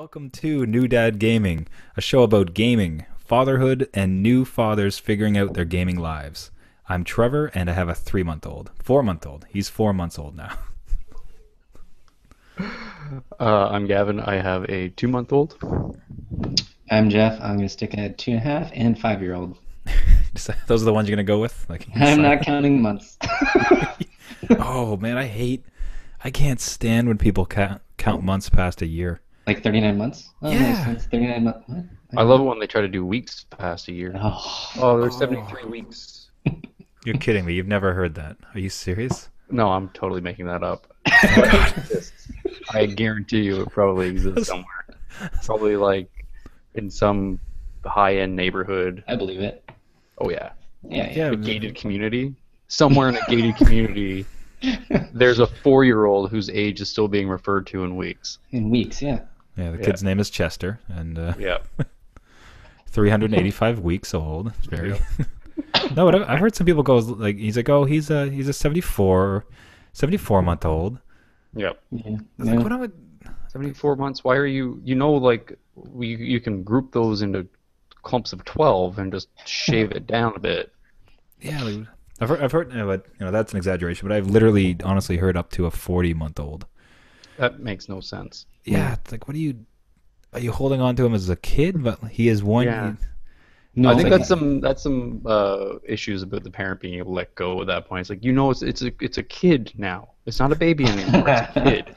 Welcome to New Dad Gaming, a show about gaming, fatherhood, and new fathers figuring out their gaming lives. I'm Trevor, and I have a 3-month-old. 4-month-old. He's 4 months old now. I'm Gavin. I have a 2-month-old. I'm Jeff. I'm going to stick at 2.5 and 5-year-old. Those are the ones you're going to go with? I'm not counting months. Oh, man, I can't stand when people count months past a year. Like 39 months? Oh, Yeah. nice. 39 months. What? I love it when they try to do weeks past a year. Oh, There's 73 weeks. You're kidding me. You've never heard that. Are you serious? No, I'm totally making that up. But it exists. I guarantee you it probably exists somewhere. Probably like in some high-end neighborhood. I believe it. Oh, yeah. Yeah. A gated community. Somewhere in a gated community, there's a 4-year-old whose age is still being referred to in weeks. In weeks, yeah. Yeah, the kid's name is Chester, and Yeah. 385 weeks old. It's very... No, but I've heard some people go like, he's a 74-month old. Yep. Yeah. Like, what am I... 74 months. Why are you? like you can group those into clumps of 12 and just shave it down a bit. Yeah, like, I've heard, but that's an exaggeration. But I've literally, honestly, heard up to a 40-month-old. That makes no sense. Yeah, it's like, are you holding on to him as a kid? But he is one. Yeah. No, I think like, that's some issues about the parent being able to let go at that point. It's like it's a kid now. It's not a baby anymore. It's a kid.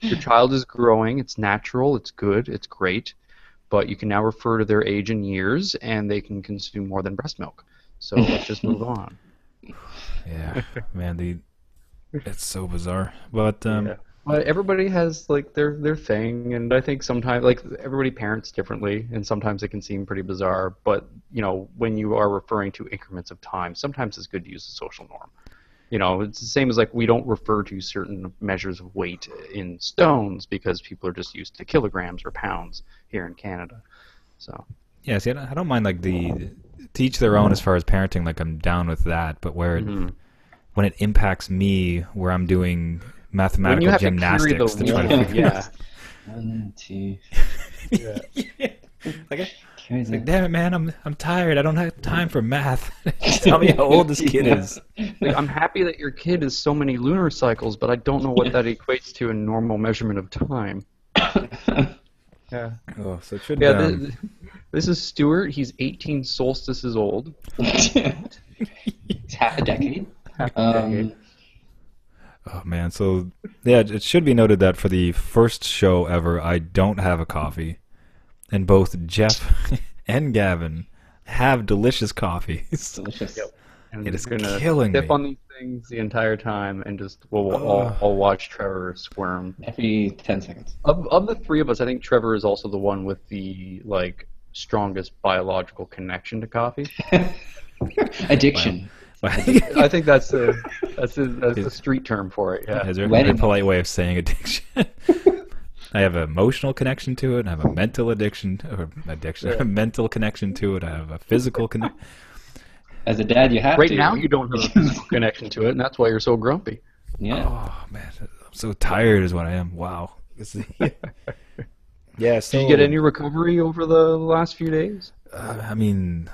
Your child is growing. It's natural. It's good. It's great. But you can now refer to their age in years, and they can consume more than breast milk. So let's just move on. Yeah, man, it's so bizarre. But Yeah. Well, everybody has like their thing, and I think sometimes like everybody parents differently, and sometimes it can seem pretty bizarre. But when you are referring to increments of time, sometimes it's good to use the social norm. It's the same as like we don't refer to certain measures of weight in stones because people are just used to kilograms or pounds here in Canada. So yeah, see, I don't mind like to each their own as far as parenting. Like I'm down with that, but when it impacts me, where I'm doing mathematical gymnastics to try to figure out. 1, 2. yeah. Like, damn it, man, I'm tired. I don't have time for math. Tell me how old this kid is. Like, I'm happy that your kid is so many lunar cycles, but I don't know what that equates to in normal measurement of time. Yeah. Oh, so it should. Yeah. This is Stuart. He's 18 solstices old. It's half a decade. Half a decade. Oh man, so yeah, it should be noted that for the first show ever, I don't have a coffee, and both Jeff and Gavin have delicious coffees. Delicious. Yep. And It is gonna killing sip me. on these things the entire time, and just we'll all watch Trevor squirm. Every 10 seconds. Of the three of us, I think Trevor is also the one with the strongest biological connection to coffee. Addiction. I think that's the street term for it. Yeah. Is there a Wedding. very polite way of saying addiction? I have an emotional connection to it. I have a mental a mental connection to it. I have a physical connection. As a dad, you have Right to. now, you don't have a physical connection to it, and that's why you're so grumpy. Yeah. Oh man, I'm so tired is what I am. Wow. Yeah. So Did you get any recovery over the last few days? I mean,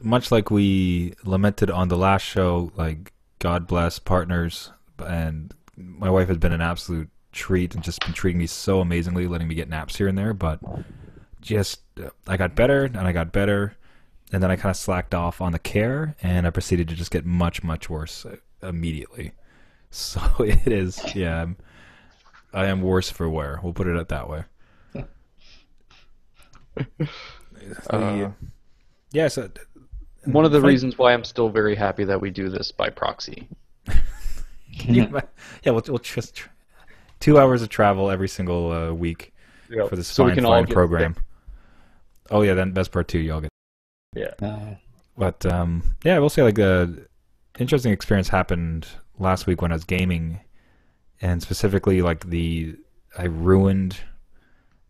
much like we lamented on the last show, like God bless partners, and my wife has been an absolute treat and just been treating me so amazingly, letting me get naps here and there. But just I got better and I got better, and then I kind of slacked off on the care, and I proceeded to just get much worse immediately. So it is, yeah, I am worse for wear. We'll put it that way. Yeah, so One of the reasons why I'm still very happy that we do this by proxy. yeah, we'll just 2 hours of travel every single week Yep. for this So we fine, can all fine get program. Oh yeah, then best part too, y'all get. Yeah. But yeah, I will say like the interesting experience happened last week when I was gaming, and specifically like I ruined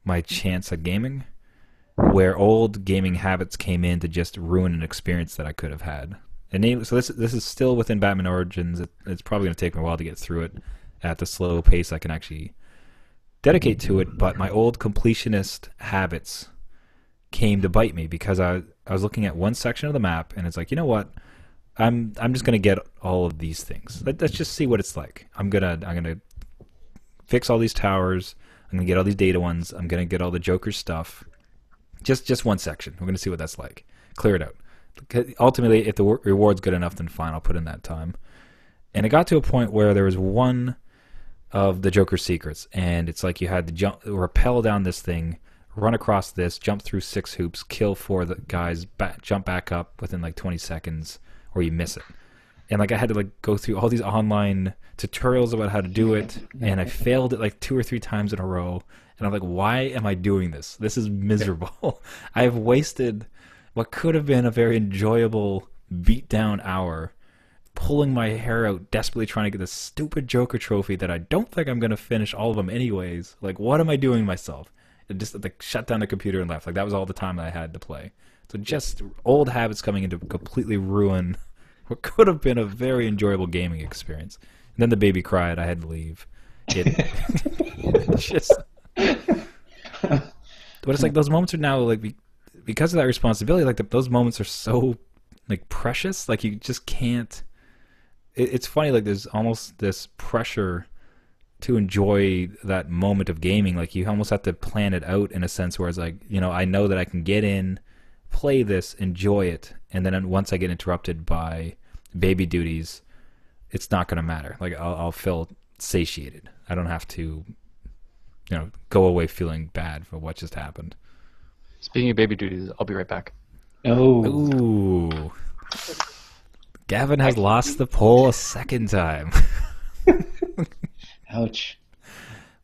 my chance at gaming, where old gaming habits came in to just ruin an experience that I could have had. And so this is still within Batman Origins. It's probably going to take me a while to get through it at the slow pace I can actually dedicate to it, but my old completionist habits came to bite me because I was looking at one section of the map and it's like, you know what? I'm just gonna get all of these things. Let's just see what it's like. I'm gonna fix all these towers. I'm gonna get all these data ones. I'm gonna get all the Joker stuff. Just one section. We're gonna see what that's like. Clear it out. Ultimately, if the reward's good enough, then fine. I'll put in that time. And it got to a point where there was one of the Joker secrets, and it's like you had to rappel down this thing, run across this, jump through 6 hoops, kill 4 the guys, jump back up within like 20 seconds, or you miss it. And like I had to like go through all these online tutorials about how to do it, and I failed it like 2 or 3 times in a row. And I'm like, why am I doing this? This is miserable. I have wasted what could have been a very enjoyable beat-down hour pulling my hair out, desperately trying to get this stupid Joker trophy that I don't think I'm going to finish all of them anyways. Like, what am I doing myself? It just like shut down the computer and left. Like, that was all the time I had to play. So just old habits coming in to completely ruin what could have been a very enjoyable gaming experience. And then the baby cried. I had to leave. It just... But it's like those moments are now like because of that responsibility. Like those moments are so like precious. Like you just can't. It's funny. Like there's almost this pressure to enjoy that moment of gaming. Like you almost have to plan it out in a sense where it's like, you know, I know that I can get in, play this, enjoy it, and then once I get interrupted by baby duties, it's not going to matter. Like I'll feel satiated. I don't have to, you know, go away feeling bad for what just happened. Speaking of baby duties, I'll be right back. Oh. Ooh. Gavin has lost the poll a second time. Ouch.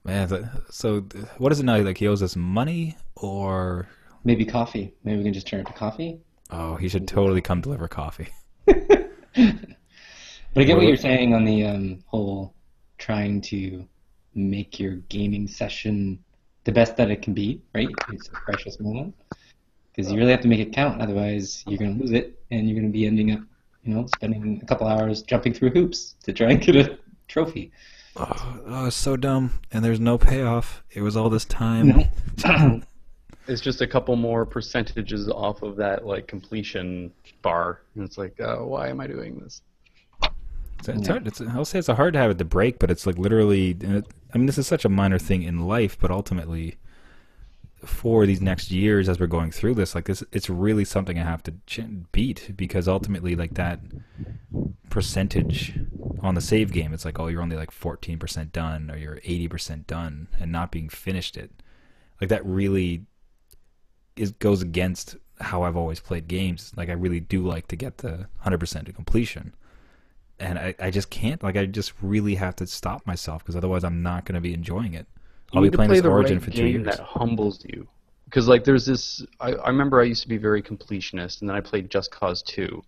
Man, so what is it now? Like he owes us money or... Maybe coffee. Maybe we can just turn it to coffee. Oh, he should totally come deliver coffee. But I get what you're saying on the whole trying to make your gaming session the best that it can be, right? It's a precious moment. Because you really have to make it count, otherwise you're going to lose it, and you're going to be ending up, you know, spending a couple hours jumping through hoops to try and get a trophy. Oh, it's so dumb, and there's no payoff. It was all this time. No. It's just a couple more percentages off of that like completion bar, and it's like, why am I doing this? It's hard. I'll say it's a hard habit to break, but it's like literally. I mean, this is such a minor thing in life, but ultimately, for these next years as we're going through this, like this, it's really something I have to beat because ultimately, like that percentage on the save game, it's like, oh, you're only like 14% done, or you're 80% done, and not being finished it. Like that really goes against how I've always played games. Like I really do like to get the 100% to completion. And I just can't. Like I just really have to stop myself because otherwise I'm not going to be enjoying it. I'll be playing this Origin for 2 years. That humbles you, because like there's this. I remember I used to be very completionist, and then I played Just Cause 2,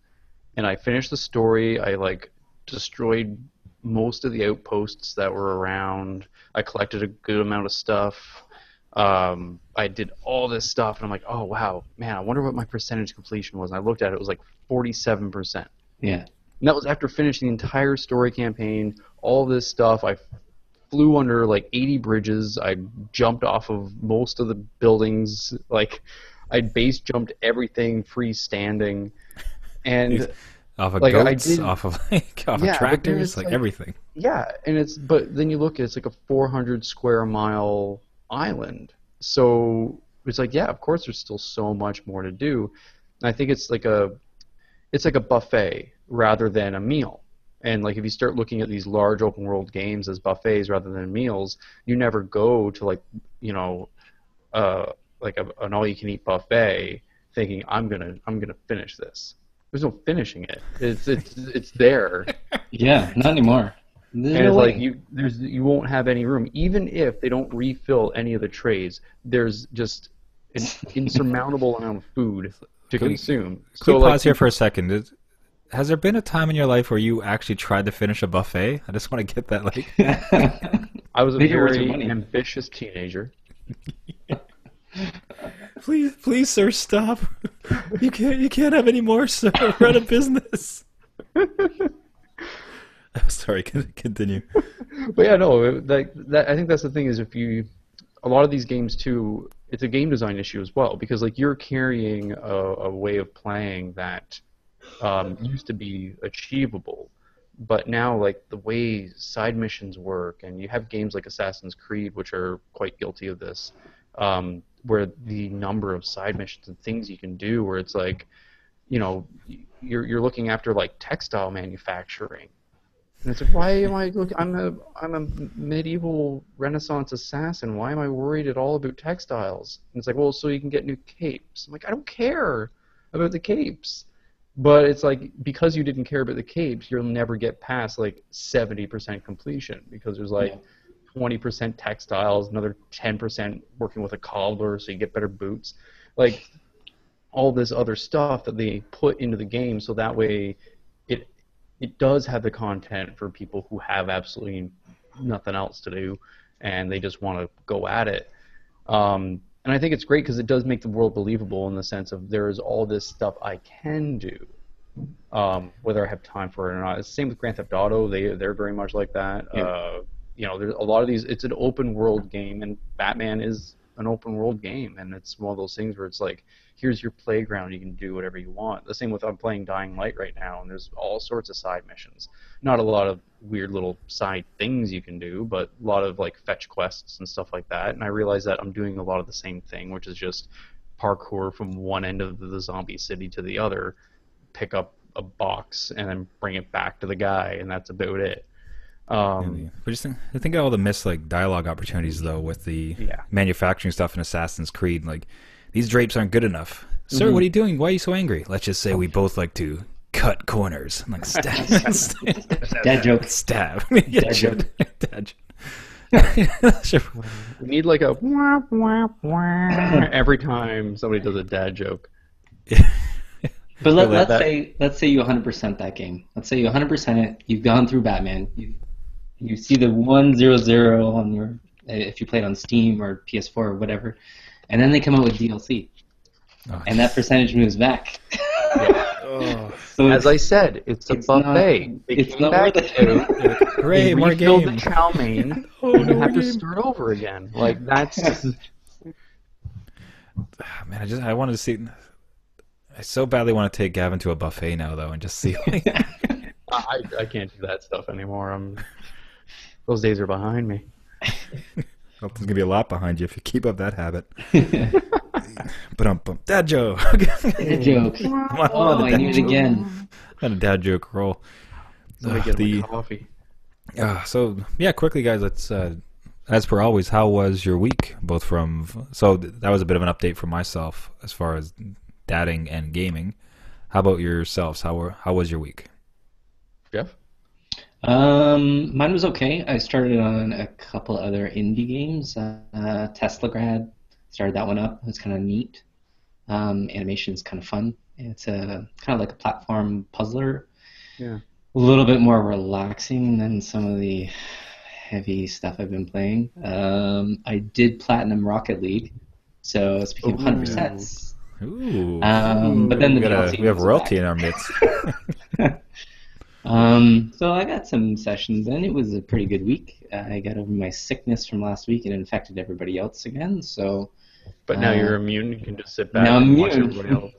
and I finished the story. I like destroyed most of the outposts that were around. I collected a good amount of stuff. I did all this stuff, and I'm like, oh wow, man, I wonder what my percentage completion was. And I looked at it; it was like 47%. Yeah. And that was after finishing the entire story campaign, all this stuff. I flew under like 80 bridges. I jumped off of most of the buildings. Like, I base jumped everything freestanding. And off of like, goats, off of tractors, like everything. Yeah, and but then you look at it's like a 400 square mile island. So it's like, yeah, of course there's still so much more to do. And I think it's like a buffet rather than a meal. And like if you start looking at these large open world games as buffets rather than meals, you never go to like, you know, like an all you can eat buffet thinking I'm gonna finish this. There's no finishing it. It's there. Yeah, not anymore. And it's like you won't have any room. Even if they don't refill any of the trays, there's just an insurmountable amount of food to consume. Can we pause here for a second? Has there been a time in your life where you actually tried to finish a buffet? I just want to get that. Like, I was a very ambitious teenager. Please, sir, stop! You can't have any more, sir. Run a business. Sorry, continue. But yeah, no, that I think that's the thing is if you a lot of these games too, it's a game design issue as well because like you're carrying a way of playing that used to be achievable, but now like the way side missions work, and you have games like Assassin's Creed which are quite guilty of this, where the number of side missions and things you can do, where it's like, you know, you're looking after like textile manufacturing. And it's like, why am I looking? I'm a medieval Renaissance assassin. Why am I worried at all about textiles? And it's like, well, so you can get new capes. I'm like, I don't care about the capes. But it's like, because you didn't care about the capes, you'll never get past like 70% completion because there's like 20% textiles, another 10% working with a cobbler, so you get better boots. Like all this other stuff that they put into the game, so that way it does have the content for people who have absolutely nothing else to do and they just want to go at it. And I think it's great because it does make the world believable in the sense of there is all this stuff I can do, whether I have time for it or not. It's the same with Grand Theft Auto. They're very much like that. Yeah. You know, there's a lot of these. It's an open world game, and Batman is an open world game, and it's one of those things where it's like, here's your playground, you can do whatever you want. The same with, I'm playing Dying Light right now, and there's all sorts of side missions. Not a lot of weird little side things you can do, but a lot of like fetch quests and stuff like that. And I realize that I'm doing a lot of the same thing, which is just parkour from one end of the zombie city to the other, pick up a box, and then bring it back to the guy, and that's about it. But just think of all the missed like dialogue opportunities though with the manufacturing stuff in Assassin's Creed. Like, these drapes aren't good enough. Sir, what are you doing? Why are you so angry? Let's just say we both like to cut corners. I'm like, stab. Dad joke. Stab. Dad joke. Dad joke. We need like a wah, wah, wah every time somebody does a dad joke. But let's say you 100% that game. Let's say you 100% it. You've gone through Batman. You see the 100 on your, if you play it on Steam or PS4 or whatever, and then they come out with DLC, and that percentage moves back. So as I said, it's a buffet. It's not worth it. Hooray, more refilled game. the chow mein, and you have to start over again. Like that's. Man, I wanted to see. I so badly want to take Gavin to a buffet now, though, and just see. Like, I can't do that stuff anymore. Those days are behind me. well, there's gonna be a lot behind you if you keep up that habit. But dad joke. Dad joke. I knew it again. On a dad joke roll. Get my coffee. So yeah, quickly, guys. Let's. As per always, how was your week? Both from that was a bit of an update for myself as far as dadding and gaming. How about yourselves? How was your week? Jeff? Mine was okay. I started on a couple other indie games. Teslagrad, started that one up. It was kind of neat. Animation's kind of fun. It's kind of like a platform puzzler. Yeah. A little bit more relaxing than some of the heavy stuff I've been playing. I did Platinum Rocket League, so speaking of 100%. Ooh. But then we have royalty in our midst. So I got some sessions in. It was a pretty good week. I got over my sickness from last week. It infected everybody else again. So, but now you're immune. You can just sit back now and I'm watch immune. everybody else.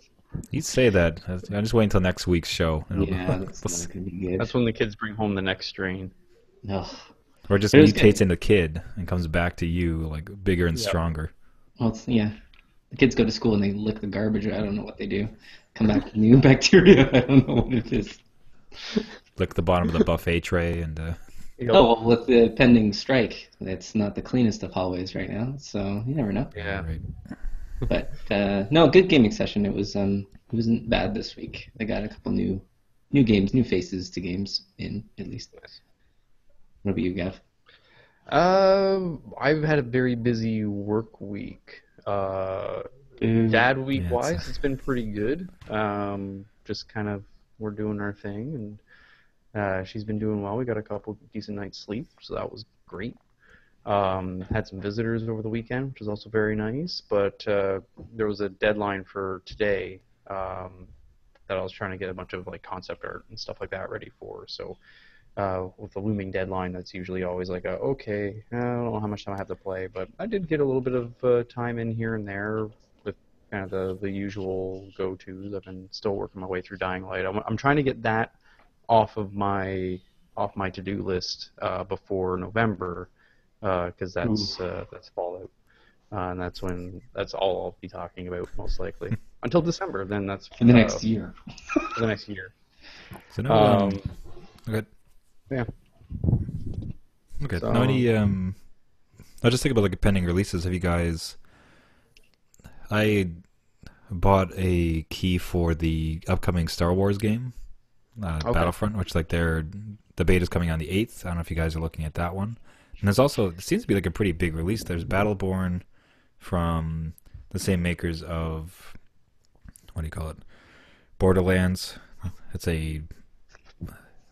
You'd say that. I'm just waiting until next week's show. Yeah, that's not gonna be good. That's when the kids bring home the next strain. Ugh. Or just It was mutates good. into kid and comes back to you like bigger and stronger. Well, the kids go to school and they lick the garbage. I don't know what they do. Come back with new bacteria. I don't know what it is. Lick the bottom of the buffet tray and. Oh, well, with the pending strike, it's not the cleanest of hallways right now. So you never know. Yeah. Right. But no, good gaming session. It wasn't bad this week. They got a couple new games, new faces to games in at least. What about you, Gav? I've had a very busy work week. Dad week wise, it's been pretty good. Just kind of we're doing our thing, and she's been doing well. We got a couple decent nights sleep, so that was great. Had some visitors over the weekend, which was also very nice. But there was a deadline for today that I was trying to get a bunch of like concept art and stuff like that ready for. So with the looming deadline, that's usually always like okay, I don't know how much time I have to play, but I did get a little bit of time in here and there with kind of the usual go-tos. I've been still working my way through Dying Light. I'm trying to get that off of my to-do list before November, because that's Fallout, and that's all I'll be talking about most likely until December. Then that's For the next year. for the next year. So no, okay. Yeah. Okay. So, Now any I'll just think about like pending releases. Have you guys? I bought a key for the upcoming Star Wars game, Okay. Battlefront, which like the beta is coming on the 8th. I don't know if you guys are looking at that one. And there's also, it seems to be like a pretty big release. There's Battleborn from the same makers of, what do you call it? Borderlands. It's I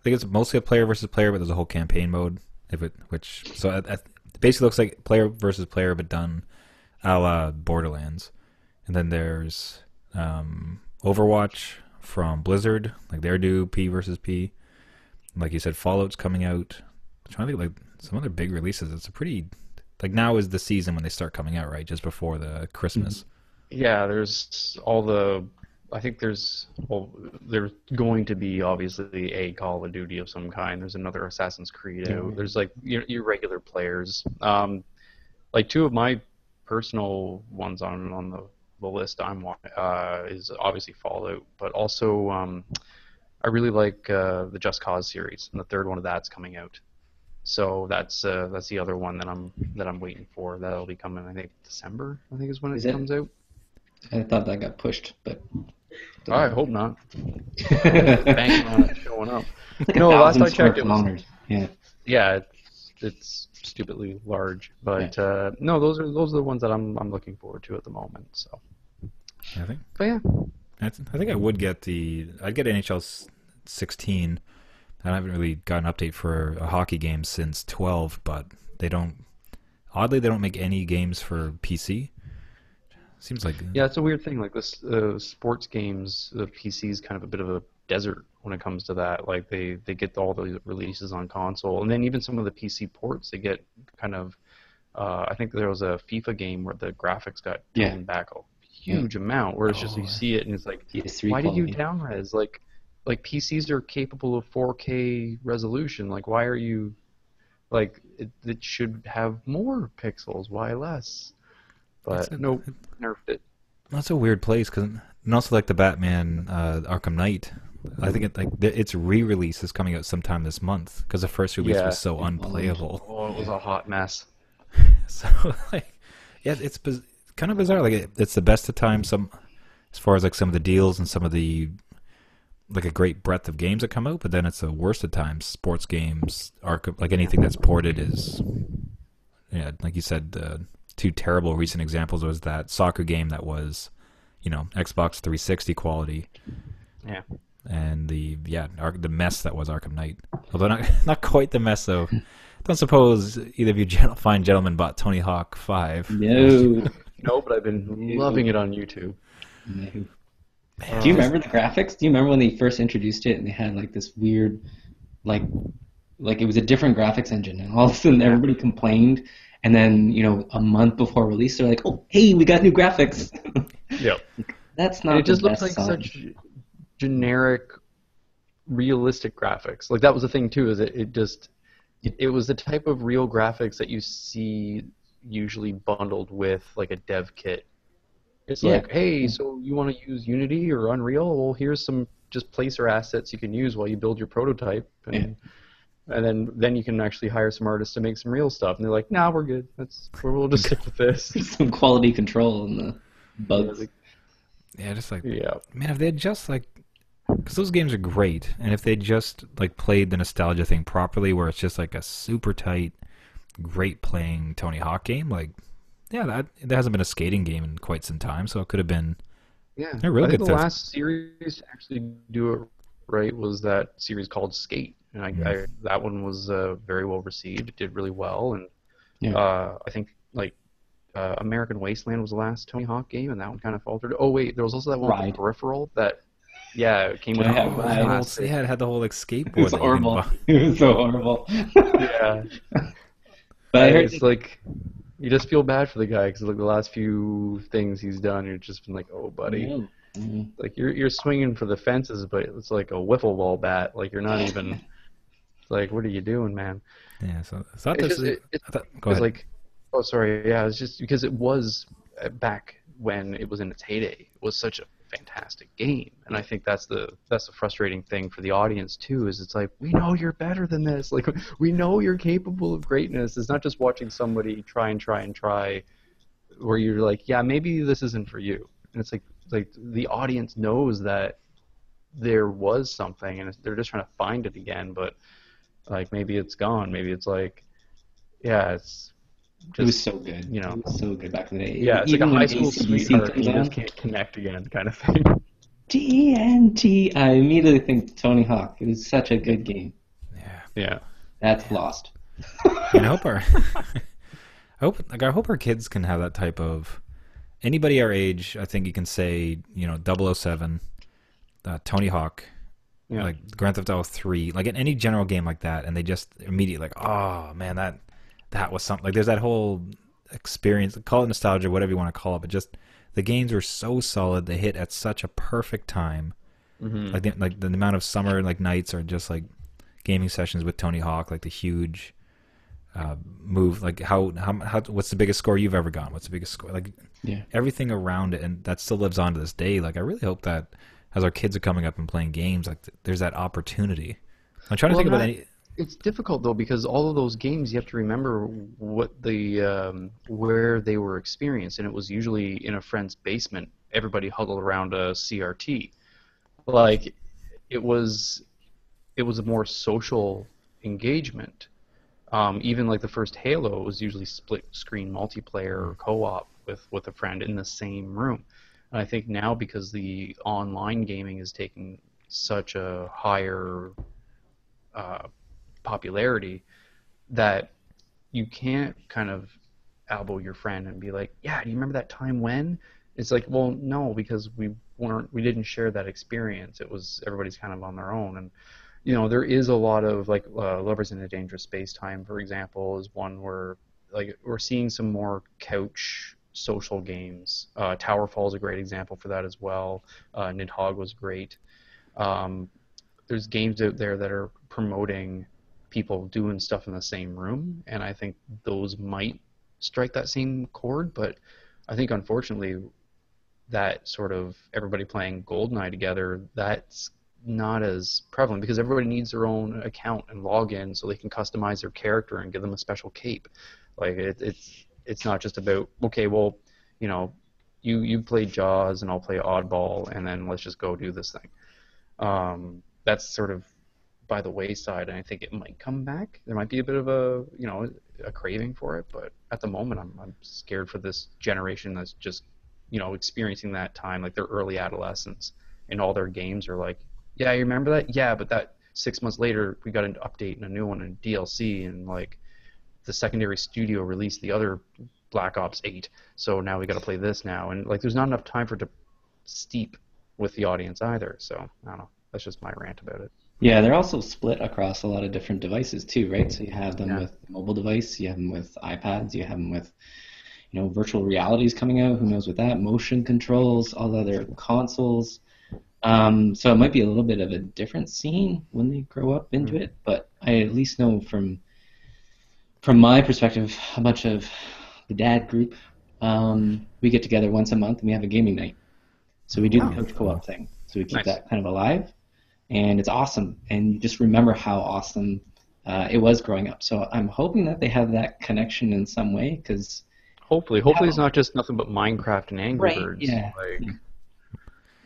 think it's mostly a player versus player, but there's a whole campaign mode. It basically looks like player versus player, but done a la Borderlands. And then there's Overwatch from Blizzard, like their do P versus P. Like you said, Fallout's coming out. I'm trying to think like some other big releases. It's a pretty like now is the season when they start coming out, right? Just before the Christmas. Yeah, there's I think there's going to be obviously a Call of Duty of some kind. There's another Assassin's Creed out. There's like your regular players. Like two of my personal ones on the list is obviously Fallout, but also I really like the Just Cause series, and the third one of that's coming out. So that's the other one that I'm waiting for. That'll be coming, I think December. I think is when it comes out. I thought that got pushed, but I hope not. Banking on it showing up. Like No, last I 1,000 square checked, it was kilometers. Yeah. yeah, it's stupidly large. But no, those are the ones that I'm looking forward to at the moment. So, I think. but yeah, I think I would get I'd get NHL 16. I haven't really got an update for a hockey game since 12, but they don't make any games for PC. Seems like yeah, it's a weird thing. Like this, sports games, the PC is kind of a bit of a desert when it comes to that. Like they get all the releases on console, and then even some of the PC ports, they get kind of. I think there was a FIFA game where the graphics got toned back a huge amount, where it's just you see it and it's like, PS3 why did you quality. down-res? Like PCs are capable of 4K resolution. Like why are you, like it should have more pixels. Why less? But nope, nerfed it. that's a weird place and also like the Batman Arkham Knight. I think its re-release is coming out sometime this month because the first release Yeah. was so unplayable. Oh, it was a hot mess. So like, yeah, it's kind of bizarre. Like it's the best of times. As far as like some of the deals and some of the like a great breadth of games that come out, but then it's the worst of times. Sports games, like anything that's ported is, yeah, like you said. Two terrible recent examples was that soccer game that was, Xbox 360 quality. Yeah. And the mess that was Arkham Knight. Although not quite the mess though. Don't suppose either of you fine gentlemen bought Tony Hawk 5. No. No, but I've been loving it on YouTube. No. Do you remember the graphics? Do you remember when they first introduced it and they had like this weird, like it was a different graphics engine, and all of a sudden everybody complained, and then a month before release they're like, oh hey, we got new graphics. Yep. That's not. And it just the looks best like sign. such generic, realistic graphics. Like that was the thing too, is it was the type of real graphics that you see usually bundled with like a dev kit. It's like, hey, so you want to use Unity or Unreal? Well, here's some just placer assets you can use while you build your prototype, and then you can actually hire some artists to make some real stuff. And they're like, nah, we're good. We'll just stick with this. Some quality control and the bugs. Yeah, just like, Yeah. man, if they had just like, because those games are great, and if they just like played the nostalgia thing properly, where it's just like a super tight, great playing Tony Hawk game, like, yeah, there hasn't been a skating game in quite some time, so it could have been. Yeah, They're really I think good the stuff. last series to actually do it right was that series called Skate, and that one was very well received. It did really well, and I think like American Wasteland was the last Tony Hawk game, and that one kind of faltered. Oh wait, there was also that one with the Peripheral that Yeah, it came with I have Oh, it had, mine. plastic. yeah, it had the whole like It was skateboard that you can horrible. buy. It was so horrible. Yeah, But I heard it's like you just feel bad for the guy because like the last few things he's done, you've just been like, oh, buddy. no. Like you're swinging for the fences, but it's like a wiffle ball bat. Like you're not even. It's like, what are you doing, man? Yeah, so I thought It's this. just it's I thought, go because ahead. like, oh sorry, yeah, it's just because it was back when it was in its heyday. It was such a fantastic game, and I think that's the frustrating thing for the audience too. Is it's like we know you're better than this. Like we know you're capable of greatness. It's not just watching somebody try and try and try, where you're like, yeah, maybe this isn't for you. And it's like the audience knows that there was something, and they're just trying to find it again, but like maybe it's gone. Maybe it's like, yeah, it's It was just, so good. you know, It was so good back in the day. yeah, it's like a Even when high school AC/DC sweetheart, and comes you just on, can't connect again, kind of thing. TNT, I immediately think Tony Hawk. It was such a good game. Yeah, Yeah. That's lost. and I hope our, I hope our kids can have that type of. Anybody our age, I think you can say, 007, Tony Hawk, Yeah. like Grand Theft Auto 3, like in any general game like that, and they just immediately like, oh man, that was something. Like there's that whole experience, call it nostalgia, whatever you want to call it, but just the games were so solid. They hit at such a perfect time. Hmm. Like the amount of summer like nights are just like gaming sessions with Tony Hawk, like the huge move, like how what's the biggest score you've ever gotten? What's the biggest score? Like Yeah. everything around it, and that still lives on to this day. Like I really hope that as our kids are coming up and playing games, like there's that opportunity. I'm trying to Well, think about any. it's difficult though because all of those games you have to remember what where they were experienced, and it was usually in a friend's basement. Everybody huddled around a CRT. Like it was a more social engagement. Even like the first Halo was usually split screen multiplayer or co-op with a friend in the same room. And I think now because the online gaming is taking such a higher uh, popularity that you can't kind of elbow your friend and be like, yeah, do you remember that time when? It's like, well, no, because we didn't share that experience. It was everybody's kind of on their own, and there is a lot of like Lovers in a Dangerous Space Time, for example, is one where like we're seeing some more couch social games. Towerfall is a great example for that as well. Nidhogg was great. Um, there's games out there that are promoting people doing stuff in the same room, and I think those might strike that same chord. But I think unfortunately that sort of everybody playing Goldeneye together, that's not as prevalent because everybody needs their own account and login so they can customize their character and give them a special cape. Like it's not just about, okay, well, you play Jaws and I'll play Oddball and then let's just go do this thing. That's sort of by the wayside, and I think it might come back. There might be a bit of a craving for it, but at the moment I'm scared for this generation that's just experiencing that time, like their early adolescence, and all their games are like, yeah, you remember that? Yeah, but that 6 months later we got an update and a new one and DLC, and like the secondary studio released the other Black Ops 8, so now we got to play this now, and like there's not enough time for it to steep with the audience either. So I don't know. That's just my rant about it. Yeah, they're also split across a lot of different devices too, right? So you have them Yeah. with mobile device, you have them with iPads, you have them with, virtual realities coming out. Who knows with that? Motion controls, all other consoles. So it might be a little bit of a different scene when they grow up into it. But I at least know from my perspective, a bunch of the dad group, we get together once a month and we have a gaming night. So we do the couch co-op thing. So we keep Nice. that kind of alive, and it's awesome. And you just remember how awesome it was growing up. So I'm hoping that they have that connection in some way, because Hopefully it's not just nothing but Minecraft and Angry Birds. yeah, Like, yeah.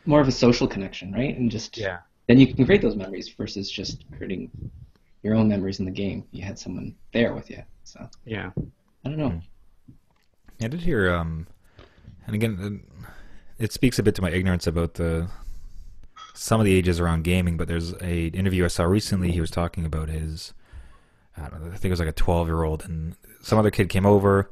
More of a social connection, right? And just yeah. then you can create those memories versus just creating your own memories in the game. You had someone there with you. So Yeah. I don't know. I did hear, and again, it speaks a bit to my ignorance about some of the ages around gaming, but there's a interview I saw recently. He was talking about his, I don't know, I think it was like a 12-year-old, and some other kid came over,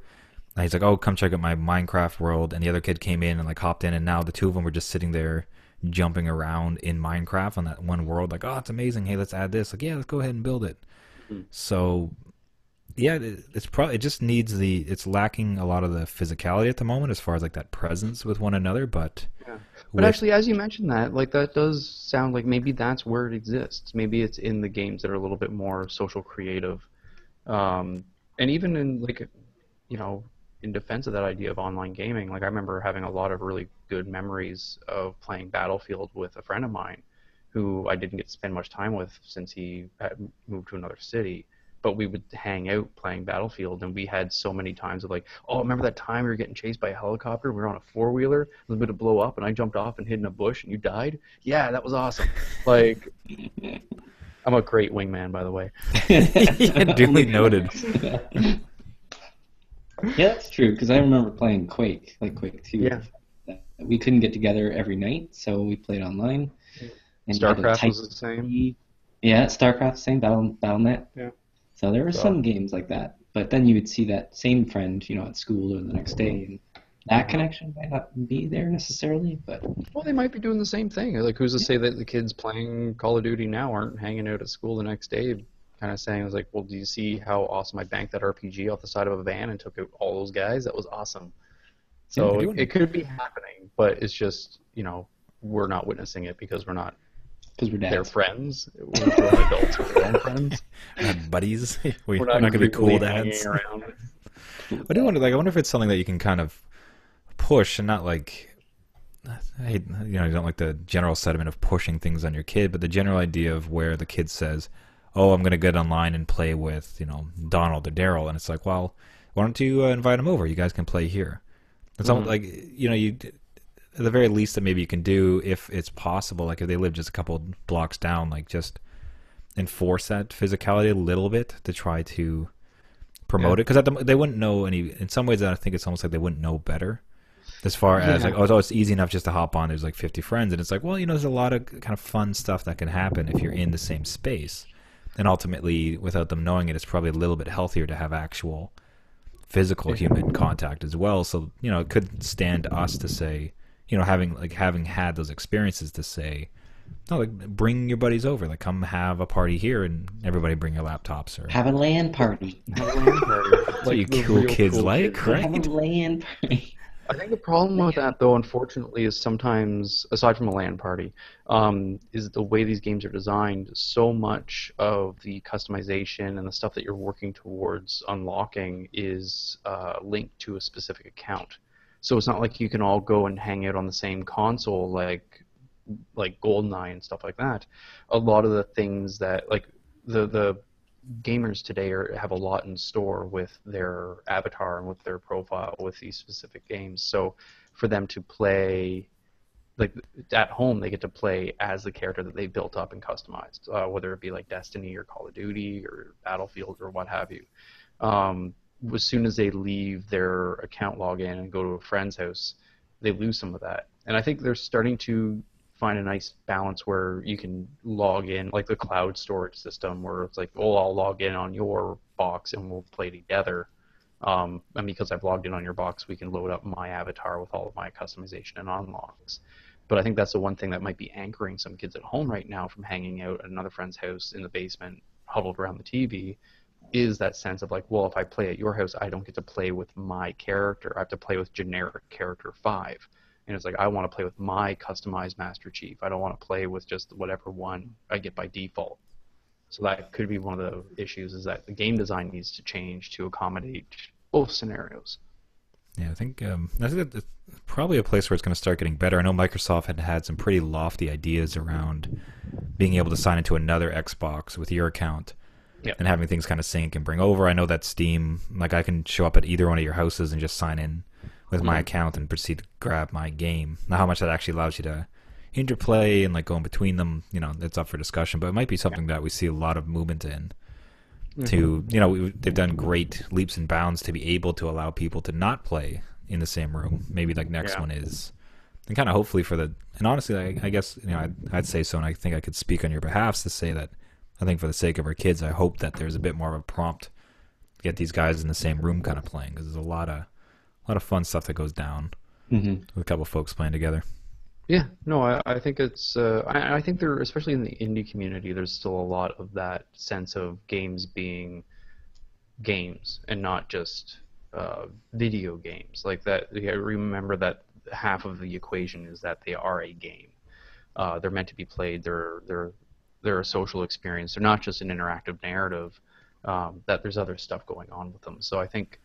and he's like, oh, come check out my Minecraft world, and the other kid came in and like hopped in, and now the two of them were just sitting there jumping around in Minecraft on that one world. Like, oh, it's amazing. Hey, let's add this. Like, yeah, let's go ahead and build it. So yeah, it's probably, it just needs it's lacking a lot of the physicality at the moment as far as like that presence with one another. But yeah. But actually, as you mentioned that, like that does sound like maybe that's where it exists. Maybe it's in the games that are a little bit more social creative, and even in like, you know, in defense of that idea of online gaming, like I remember having a lot of really good memories of playing Battlefield with a friend of mine, who I didn't get to spend much time with since he had moved to another city. But we would hang out playing Battlefield, and we had so many times of like, oh, remember that time we were getting chased by a helicopter? We were on a four-wheeler, it was about to blow up, and I jumped off and hid in a bush, and you died? Yeah, that was awesome. Like, I'm a great wingman, by the way. Yeah, duly noted. Yeah, that's true, because I remember playing Quake, like Quake 2. Yeah. We couldn't get together every night, so we played online. And StarCraft was the same. Yeah, StarCraft, same, Battle.net. Yeah. So there were some games like that, but then you would see that same friend, you know, at school or the next day, and that connection might not be there necessarily, but... Well, they might be doing the same thing. Like, who's to say that the kids playing Call of Duty now aren't hanging out at school the next day, kind of saying, I was like, well, do you see how awesome I banked that RPG off the side of a van and took out all those guys? That was awesome. So it could be happening, but it's just, you know, we're not witnessing it because we're not. Because we're dads. They're friends. We're adults with their own friends. We're not buddies. We're not not going to be cool hanging dads. around. I do wonder, like, I wonder if it's something that you can kind of push and not like, I hate, you know, you don't like the general sentiment of pushing things on your kid, but the general idea of where the kid says, oh, I'm going to get online and play with, you know, Donald or Daryl, and it's like, well, why don't you invite him over? You guys can play here. It's almost like, you know, you, at the very least that maybe you can do, if it's possible, like if they live just a couple blocks down, like just enforce that physicality a little bit to try to promote it, because they wouldn't know any. In some ways, I think it's almost like they wouldn't know better, as far as like, oh, it's easy enough just to hop on. There's like 50 friends, and it's like, well, you know, there's a lot of kind of fun stuff that can happen if you're in the same space, and ultimately, without them knowing it, it's probably a little bit healthier to have actual physical human contact as well. So, you know, it could stand us to say, you know, having had those experiences, to say, no, like, bring your buddies over, like, come have a party here, and everybody bring your laptops, or have a LAN party. What like you cool kids like, right? Have a LAN party. I think the problem with that, though, unfortunately, is sometimes, aside from a LAN party, is the way these games are designed. So much of the customization and the stuff that you're working towards unlocking is linked to a specific account. So it's not like you can all go and hang out on the same console like Goldeneye and stuff like that. A lot of the things that, like, the gamers today have a lot in store with their avatar and with their profile with these specific games. So for them to play, like, at home, they get to play as the character that they built up and customized, whether it be like Destiny or Call of Duty or Battlefield or what have you. As soon as they leave their account login and go to a friend's house, they lose some of that. And I think they're starting to find a nice balance where you can log in, like the cloud storage system, where it's like, oh, I'll log in on your box and we'll play together. And because I've logged in on your box, we can load up my avatar with all of my customization and unlocks. But I think that's the one thing that might be anchoring some kids at home right now from hanging out at another friend's house in the basement, huddled around the TV, is that sense of like, well, if I play at your house, I don't get to play with my character. I have to play with generic character 5. And it's like, I want to play with my customized Master Chief. I don't want to play with just whatever one I get by default. So that could be one of the issues, is that the game design needs to change to accommodate both scenarios. Yeah, I think it's probably a place where it's going to start getting better. I know Microsoft had some pretty lofty ideas around being able to sign into another Xbox with your account. Yep. And having things kind of sync and bring over. I know that Steam, like, I can show up at either one of your houses and just sign in with my account and proceed to grab my game. Now, how much that actually allows you to interplay and, like, go in between them, you know, that's up for discussion. But it might be something that we see a lot of movement in. To, you know, they've done great leaps and bounds to be able to allow people to not play in the same room. Maybe, like, next one is, and kind of hopefully for the, and honestly, I guess, you know, I'd say so, and I think I could speak on your behalf to say that I think for the sake of our kids, I hope that there's a bit more of a prompt to get these guys in the same room kind of playing, because there's a lot of fun stuff that goes down with a couple of folks playing together. Yeah, no, I think it's I think there, especially in the indie community, there's still a lot of that sense of games being games and not just video games. Like that, yeah, remember that half of the equation is that they are a game. They're meant to be played. They're a social experience. They're not just an interactive narrative. That there's other stuff going on with them. So I think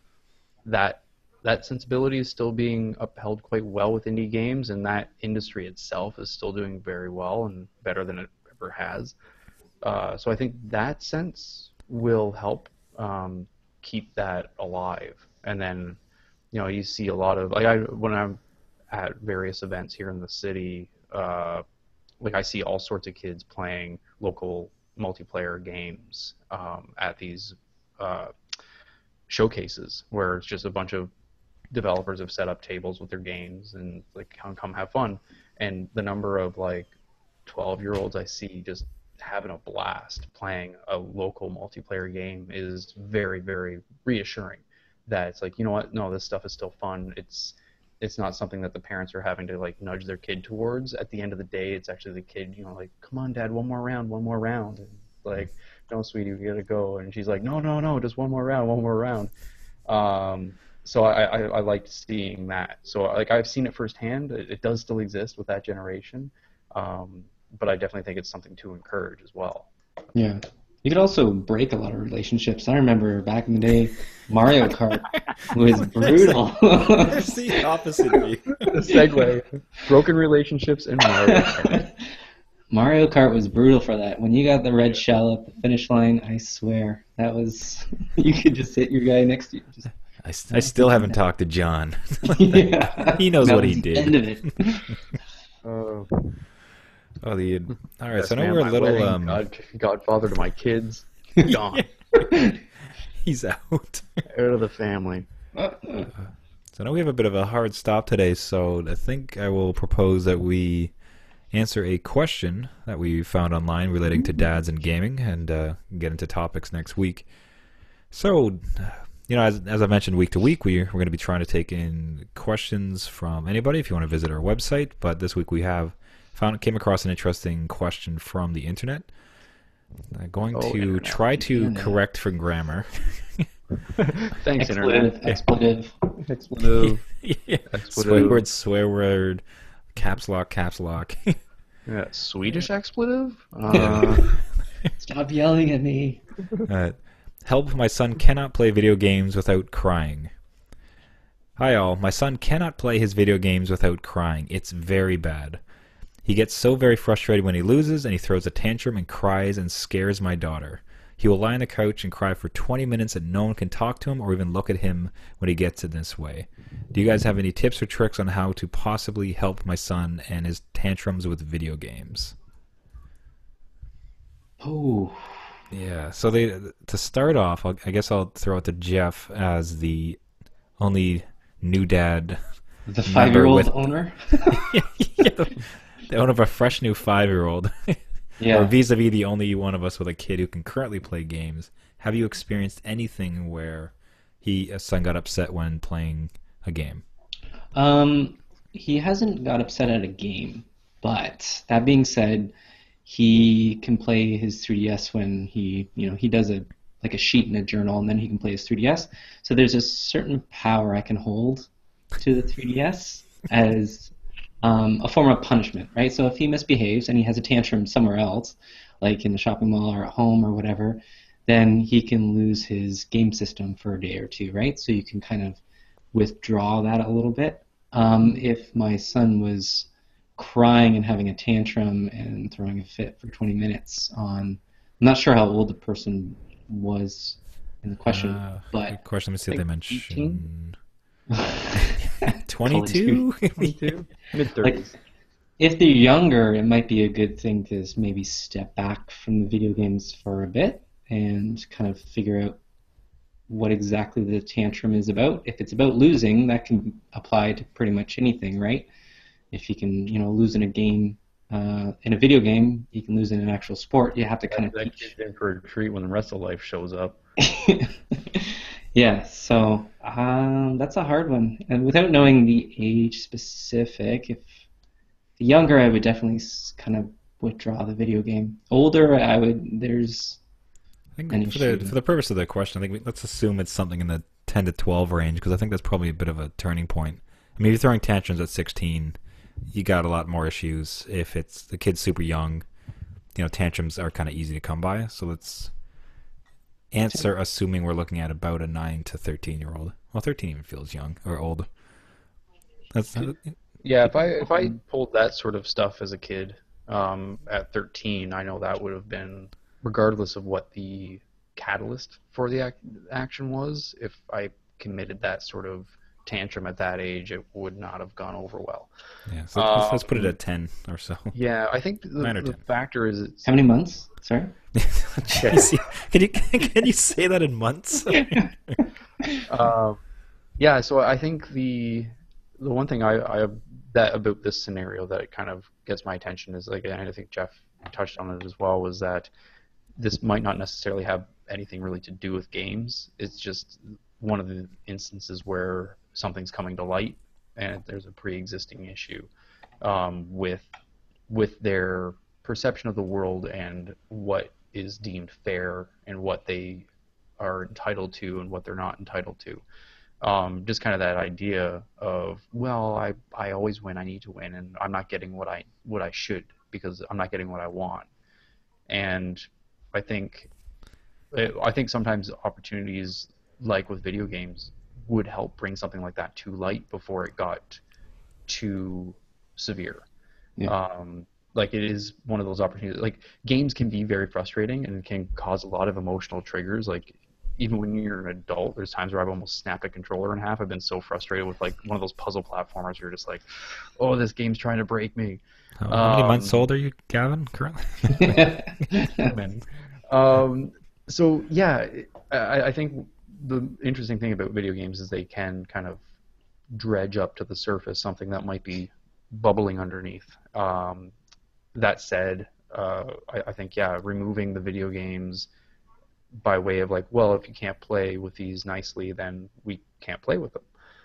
that that sensibility is still being upheld quite well with indie games, and that industry itself is still doing very well and better than it ever has. So I think that sense will help keep that alive. And then, you see a lot of like when I'm at various events here in the city, like I see all sorts of kids playing local multiplayer games at these uh, showcases where it's just a bunch of developers have set up tables with their games and like come have fun. And the number of like 12-year-olds I see just having a blast playing a local multiplayer game is very, very reassuring. That it's like, you know what? No, this stuff is still fun. It's not something that the parents are having to like nudge their kid towards. At the end of the day, it's actually the kid, like, come on, Dad, one more round, one more round. And like, no, sweetie, we gotta go. And she's like, no, no, no, just one more round, one more round. So I liked seeing that. So like I've seen it firsthand. It does still exist with that generation, but I definitely think it's something to encourage as well. Yeah. You could also break a lot of relationships. I remember back in the day, Mario Kart was brutal. There's the opposite view. The segue: broken relationships and Mario Kart. Mario Kart was brutal for that. When you got the red shell at the finish line, I swear, that was, you could just hit your guy next to you. Just, I still haven't talked to John. yeah. He knows That what was he the did. end of it. Oh, Oh, all right. best So I know man we're at a my little wedding, godfather to my kids, gone, he's out. out of the family. So I know we have a bit of a hard stop today, so I think I will propose that we answer a question that we found online relating to dads and gaming, and get into topics next week. So, as I mentioned, week to week, we're going to be trying to take in questions from anybody if you want to visit our website. But this week we came across an interesting question from the internet. I'm going to internet. try to correct for grammar. Thanks, internet. Expletive. Expletive. Yeah. Expletive. Swear word, caps lock. Yeah, Swedish expletive. Stop yelling at me. Help, my son cannot play video games without crying. Hi all, my son cannot play his video games without crying. It's very bad. He gets so very frustrated when he loses, and he throws a tantrum and cries and scares my daughter. He will lie on the couch and cry for 20 minutes and no one can talk to him or even look at him when he gets in this way. Do you guys have any tips or tricks on how to possibly help my son and his tantrums with video games? Oh. Yeah, so to start off, I guess I'll throw it to Jeff as the only new dad. The 5-year-old with, owner? Yeah, the owner of a fresh new 5-year-old. Yeah. Or vis-a-vis the only one of us with a kid who can currently play games. Have you experienced anything where a son got upset when playing a game? He hasn't got upset at a game, but that being said, he can play his 3DS when he does a sheet in a journal, and then he can play his 3DS. So there's a certain power I can hold to the 3DS as a form of punishment, right? So if he misbehaves and he has a tantrum somewhere else, like in the shopping mall or at home or whatever, then he can lose his game system for a day or two, right? So you can kind of withdraw that a little bit. If my son was crying and having a tantrum and throwing a fit for 20 minutes I'm not sure how old the person was in the question, but good question. Let me see what they mentioned. 22? 22? Mid-30s. Like, if they're younger, it might be a good thing to maybe step back from the video games for a bit and kind of figure out what exactly the tantrum is about. If it's about losing, that can apply to pretty much anything, right? If you can, lose in a game, in a video game, you can lose in an actual sport. You have to kind of that kid's in for a treat when the rest of life shows up. Yeah, so that's a hard one. And without knowing the age specific, if younger, I would definitely kind of withdraw the video game. Older, I would. There's I an think issue. for the purpose of the question, I think let's assume it's something in the 10 to 12 range, because I think that's probably a bit of a turning point. I mean, if you're throwing tantrums at 16, you got a lot more issues. If it's the kid's super young, tantrums are kind of easy to come by. So let's answer assuming we're looking at about a 9 to 13-year-old. Well, 13 even feels young or old. That's Yeah, if I pulled that sort of stuff as a kid at 13, I know that would have been, regardless of what the catalyst for the action was, if I committed that sort of tantrum at that age, it would not have gone over well. yeah. So let's put it at 10 or so. Yeah, I think 9 or the 10. factor is it's How many months? Sorry. Jeez, can you say that in months? yeah. So I think the one thing I that about this scenario that it kind of gets my attention is, like, and I think Jeff touched on it as well, was that this might not necessarily have anything really to do with games. It's just one of the instances where something's coming to light and there's a pre-existing issue with their perception of the world and what is deemed fair and what they are entitled to and what they're not entitled to. Just kind of that idea of, well, I always win, I need to win, and I'm not getting what I should because I'm not getting what I want. And I think sometimes opportunities like with video games would help bring something like that to light before it got too severe. Yeah. Like, it is one of those opportunities. Like, games can be very frustrating and can cause a lot of emotional triggers. Like, even when you're an adult, there's times where I've almost snapped a controller in half. I've been so frustrated with, like, one of those puzzle platformers where you're just like, oh, this game's trying to break me. How many months old are you, Gavin, currently? So yeah, I think the interesting thing about video games is they can kind of dredge up to the surface something that might be bubbling underneath. That said, I think, yeah, removing the video games by way of, like, well, if you can't play with these nicely, then we can't play with them.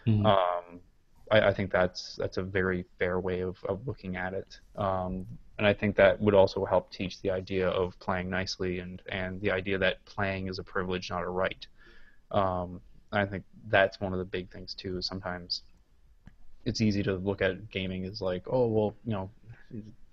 Mhm. I think that's a very fair way of looking at it. And I think that would also help teach the idea of playing nicely and the idea that playing is a privilege, not a right. I think that's one of the big things too. Is sometimes it's easy to look at gaming as like, oh, well,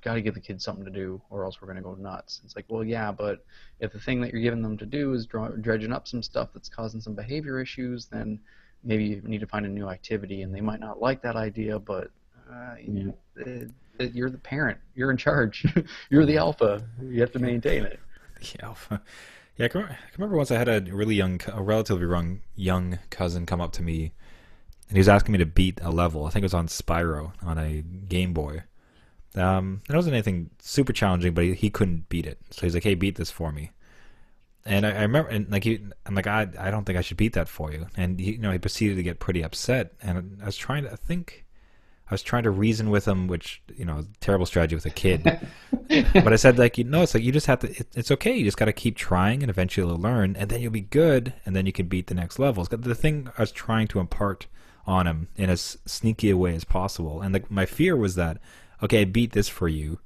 got to give the kids something to do or else we're going to go nuts. It's like, well, yeah, but if the thing that you're giving them to do is dredging up some stuff that's causing some behavior issues, then maybe you need to find a new activity, and they might not like that idea, but you're the parent. You're in charge. You're the alpha. You have to maintain it. Yeah, alpha. Yeah, I can remember once I had a relatively young cousin come up to me, and he was asking me to beat a level. I think it was on Spyro on a Game Boy. It wasn't anything super challenging, but he couldn't beat it. So he's like, "Hey, beat this for me." And I remember, and like I'm like, I don't think I should beat that for you. And he proceeded to get pretty upset. And I was trying to reason with him, which terrible strategy with a kid. But I said, like, it's like you just have to. It's okay. You just got to keep trying, and eventually you'll learn, and then you'll be good, and then you can beat the next levels. The thing I was trying to impart on him in as sneaky a way as possible, and my fear was that, okay, I beat this for you.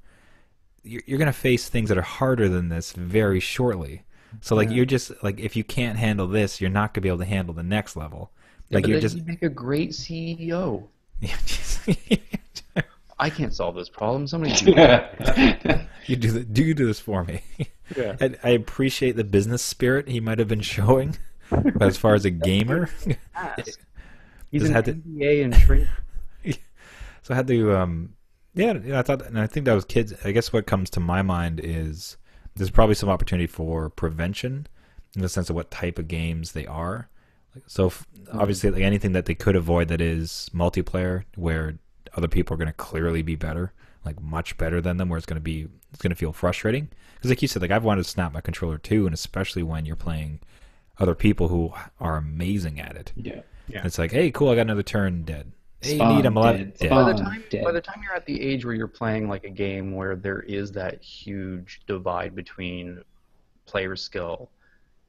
You're gonna face things that are harder than this very shortly. So like you're just like, if you can't handle this, you're not gonna be able to handle the next level. Yeah, like but you're then just you make a great CEO. Yeah, I can't solve this problem. Somebody do it. you do this for me. Yeah. I appreciate the business spirit he might have been showing, but as far as a gamer, He's just an had to- MBA and training. so I had to I thought, and I think that was kids. I guess what comes to my mind is there's probably some opportunity for prevention in the sense of what type of games they are. So obviously, like anything that they could avoid that is multiplayer, where other people are going to clearly be better, like much better than them, where it's going to feel frustrating. Because like you said, like I've wanted to snap my controller too, and especially when you're playing other people who are amazing at it. Yeah. It's like, hey, cool, I got another turn dead. Hey, Spawn neat, I'm alive. dead. Dead. Spawn. By the time you're at the age where you're playing like a game where there is that huge divide between player skill,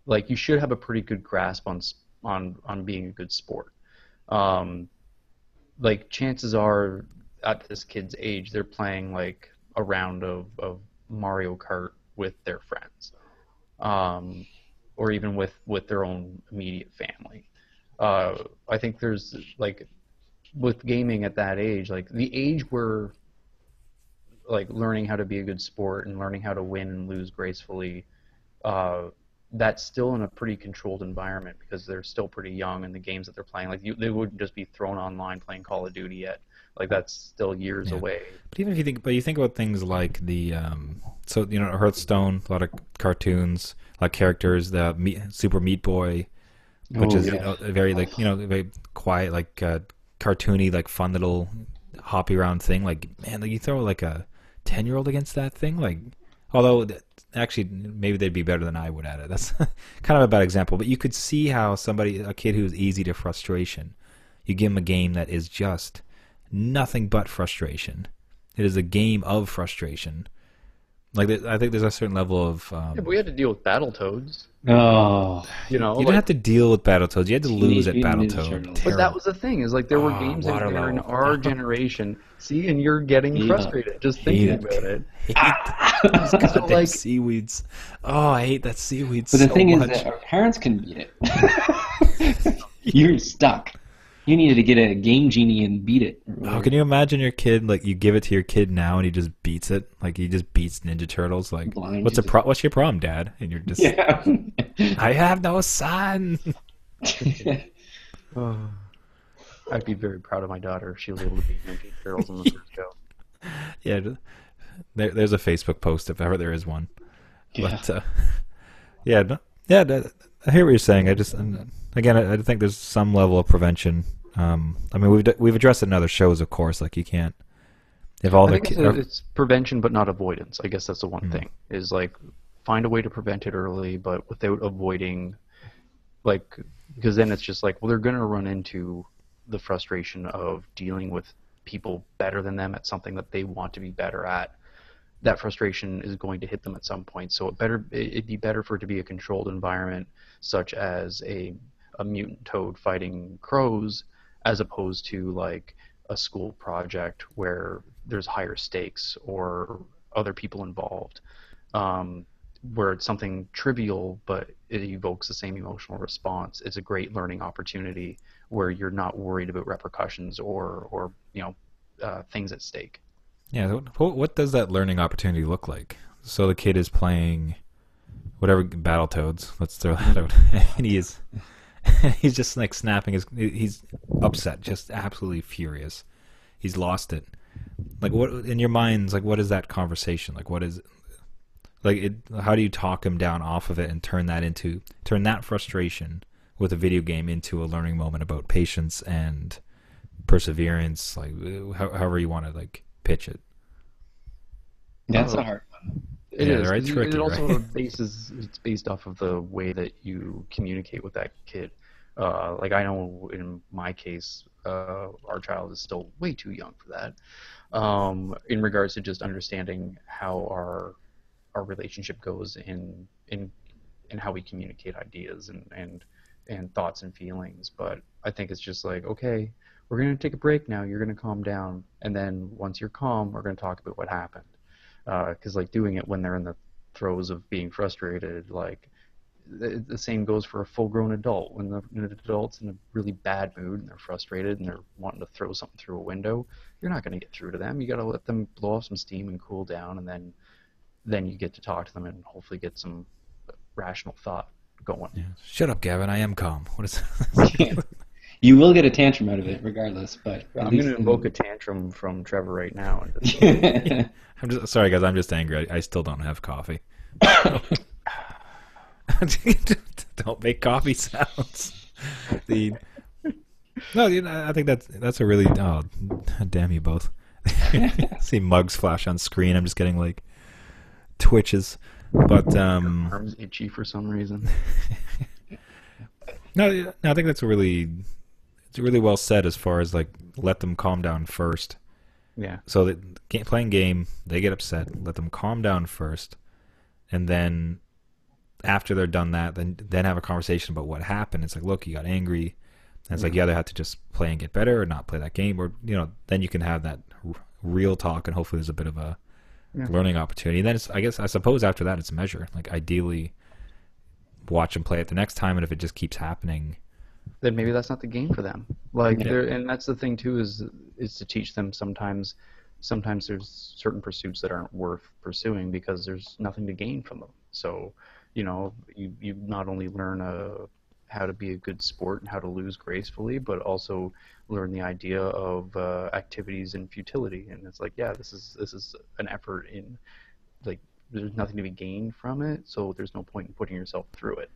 like you should have a pretty good grasp on being a good sport. Like chances are, at this kid's age, they're playing like a round of Mario Kart with their friends, or even with their own immediate family. I think there's like with gaming at that age, like the age where like learning how to be a good sport and learning how to win and lose gracefully, that's still in a pretty controlled environment because they're still pretty young and the games that they're playing. Like they wouldn't just be thrown online playing Call of Duty yet. Like that's still years away. But even if you think about things like the so Hearthstone, a lot of cartoons, like characters, the Super Meat Boy, which is very like very quiet, like cartoony, like fun little hoppy around thing. Like man, like you throw like a 10-year-old against that thing, like although actually maybe they'd be better than I would at it. That's kind of a bad example, but you could see how a kid who's easy to frustration, you give him a game that is just nothing but frustration. It is a game of frustration. Like I think there's a certain level of. But we had to deal with Battletoads. Oh, you didn't have to deal with Battletoads. You had to lose at Battletoads. But that was the thing, is like there were games that were in our generation. See, and you're getting frustrated just thinking about it. So, like seaweeds. Oh, I hate that seaweed so much. But the thing is that our parents can beat it. You're stuck. You needed to get a Game Genie and beat it. Oh, can you imagine your kid, like, you give it to your kid now and he just beats it? Like, he just beats Ninja Turtles. Like, what's your problem, Dad? And you're just, I have no son. I'd be very proud of my daughter if she was able to beat Ninja Turtles in the first go. Yeah, there's a Facebook post if ever there is one. Yeah. But, I hear what you're saying. Again, I think there's some level of prevention. I mean, we've addressed it in other shows, of course. Like you can't, if all I the think it's prevention, but not avoidance. I guess that's the one thing is like find a way to prevent it early, but without avoiding, like, because then it's just like, well, they're gonna run into the frustration of dealing with people better than them at something that they want to be better at. That frustration is going to hit them at some point. So it'd be better for it to be a controlled environment, such as a mutant toad fighting crows, as opposed to like a school project where there's higher stakes or other people involved, where it's something trivial but it evokes the same emotional response. It's a great learning opportunity where you're not worried about repercussions or things at stake. Yeah, what does that learning opportunity look like? So the kid is playing whatever Battletoads, let's throw that out, and he's just like snapping he's upset, just absolutely furious. He's lost it. Like what in your minds, like what is that conversation? Like what is how do you talk him down off of it and turn that frustration with a video game into a learning moment about patience and perseverance, like however you want to like pitch it. That's a hard one. It is. Right? Tricky, it also right? it's based off of the way that you communicate with that kid. Like I know in my case, our child is still way too young for that. In regards to just understanding how our relationship goes in how we communicate ideas and thoughts and feelings. But I think it's just like, okay, we're going to take a break now. You're going to calm down. And then once you're calm, we're going to talk about what happened. Because like doing it when they're in the throes of being frustrated, like the same goes for a full-grown adult. When an adult's in a really bad mood and they're frustrated and they're wanting to throw something through a window, you're not going to get through to them. You got to let them blow off some steam and cool down, and then you get to talk to them and hopefully get some rational thought going. Yeah. Shut up, Gavin. I am calm. What is that? You will get a tantrum out of it regardless, but I'm going to invoke a tantrum from Trevor right now. I'm just sorry, guys. I'm just angry. I still don't have coffee. Don't make coffee sounds. No, I think that's a really damn you both. See mugs flash on screen. I'm just getting like twitches, but Your arm's itchy for some reason. No, I think it's really well said as far as like let them calm down first. Yeah. So that playing game, they get upset. Let them calm down first, and then after they're done that, then have a conversation about what happened. It's like, look, you got angry. And it's like you either have to just play and get better, or not play that game, or then you can have that real talk, and hopefully there's a bit of a Yeah. learning opportunity. And then I suppose after that it's measure. Like ideally, watch them play it the next time, and if it just keeps happening, then maybe that's not the game for them. Like, Yeah. and that's the thing too, is to teach them sometimes there's certain pursuits that aren't worth pursuing because there's nothing to gain from them. So, you not only learn how to be a good sport and how to lose gracefully, but also learn the idea of activities and futility. And it's like, yeah, this is an effort in, like, there's nothing to be gained from it, so there's no point in putting yourself through it.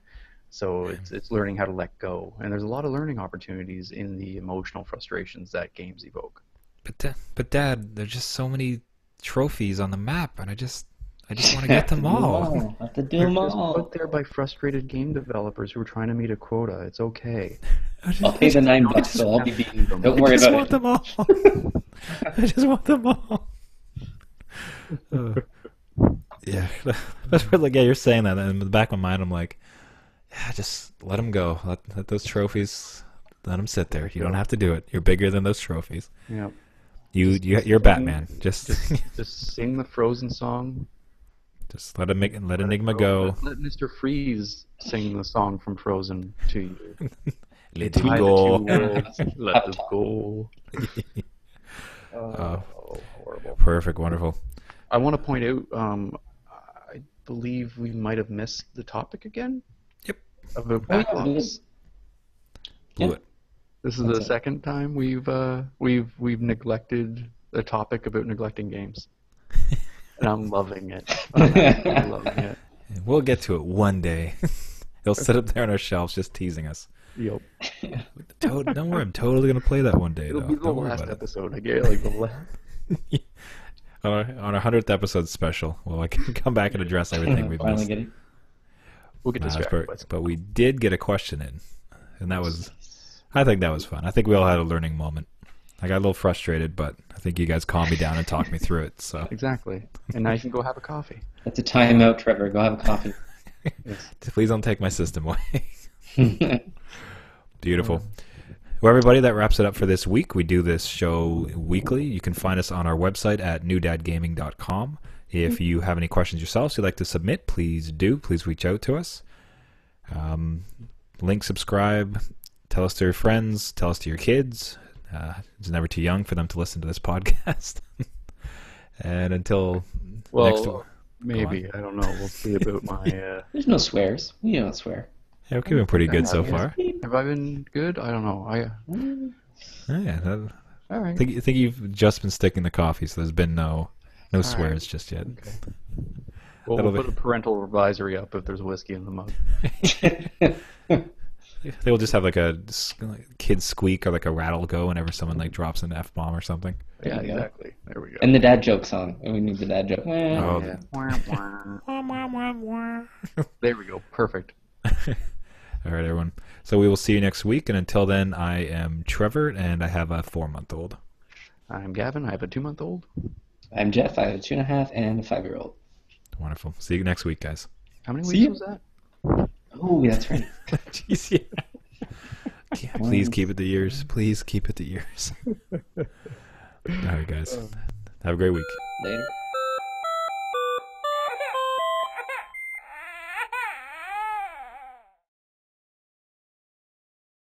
So it's learning how to let go, and there's a lot of learning opportunities in the emotional frustrations that games evoke. but Dad, there's just so many trophies on the map, and I just want to get them all. Have to do They're them just all. put there by frustrated game developers who are trying to meet a quota. It's okay. I'll pay the $9, so I'll be beaten. Don't worry I just about want it. them all. I just want them all. Yeah, that's like, yeah, you're saying that, and in the back of my mind, I'm like, yeah, just let them go. Let those trophies, let them sit there. You don't have to do it. You're bigger than those trophies. Yeah. You're Batman. Just Just sing the Frozen song. just let Enigma go. Let Mr. Freeze sing the song from Frozen to you. Let Tie it the go. two worlds, let it go. Oh, horrible. Perfect, wonderful. I want to point out, I believe we might have missed the topic again. Yep. About Oh, yeah, backlogs. Blew Yeah. it. This is the second time we've neglected a topic about neglecting games, and I'm loving it. I'm absolutely loving it. We'll get to it one day. He'll sit up there on our shelves just teasing us. Yep. Don't worry, I'm totally gonna play that one day. It'll Though. be the Don't worry last about it. episode. I get like the last. On our 100th episode special, well, I can come back and address everything we've Finally missed. get it. We'll get Nah, distracted. by but we did get a question in, and I think that was fun. I think we all had a learning moment. I got a little frustrated, but I think you guys calmed me down and talked me through it. So Exactly. And now you can go have a coffee. That's a timeout, Trevor. Go have a coffee. please don't take my system away. Beautiful. Well, everybody, that wraps it up for this week. We do this show weekly. You can find us on our website at newdadgaming.com. If you have any questions yourselves you'd like to submit, please do. Please reach out to us. Link, subscribe, tell us to your friends, tell us to your kids. It's never too young for them to listen to this podcast. And until next Well, week. maybe. I don't know. We'll see about my. There's no swears. You don't swear. Yeah, we've been pretty good so far. Have I been good? I don't know. Yeah, All right. I think you've just been sticking to coffee, so there's been no swears just yet. Okay. Well, That'll we'll be- put a parental advisory up if there's whiskey in the mug. They will just have like a kid squeak or like a rattle go whenever someone like drops an F-bomb or something. There Yeah, you go. exactly. There we go. And the dad joke song. We need the dad joke. Oh, Yeah. There we go. Perfect. All right, everyone. So we will see you next week, and until then, I am Trevor, and I have a 4-month-old. I'm Gavin. I have a 2-month-old. I'm Jeff. I have a 2.5 and a 5-year-old. Wonderful. See you next week, guys. How many See weeks ya. was that? Oh, that's right. Jeez, yeah. Yeah, please keep it to years. Please keep it to years. All right, guys. Have a great week. Later.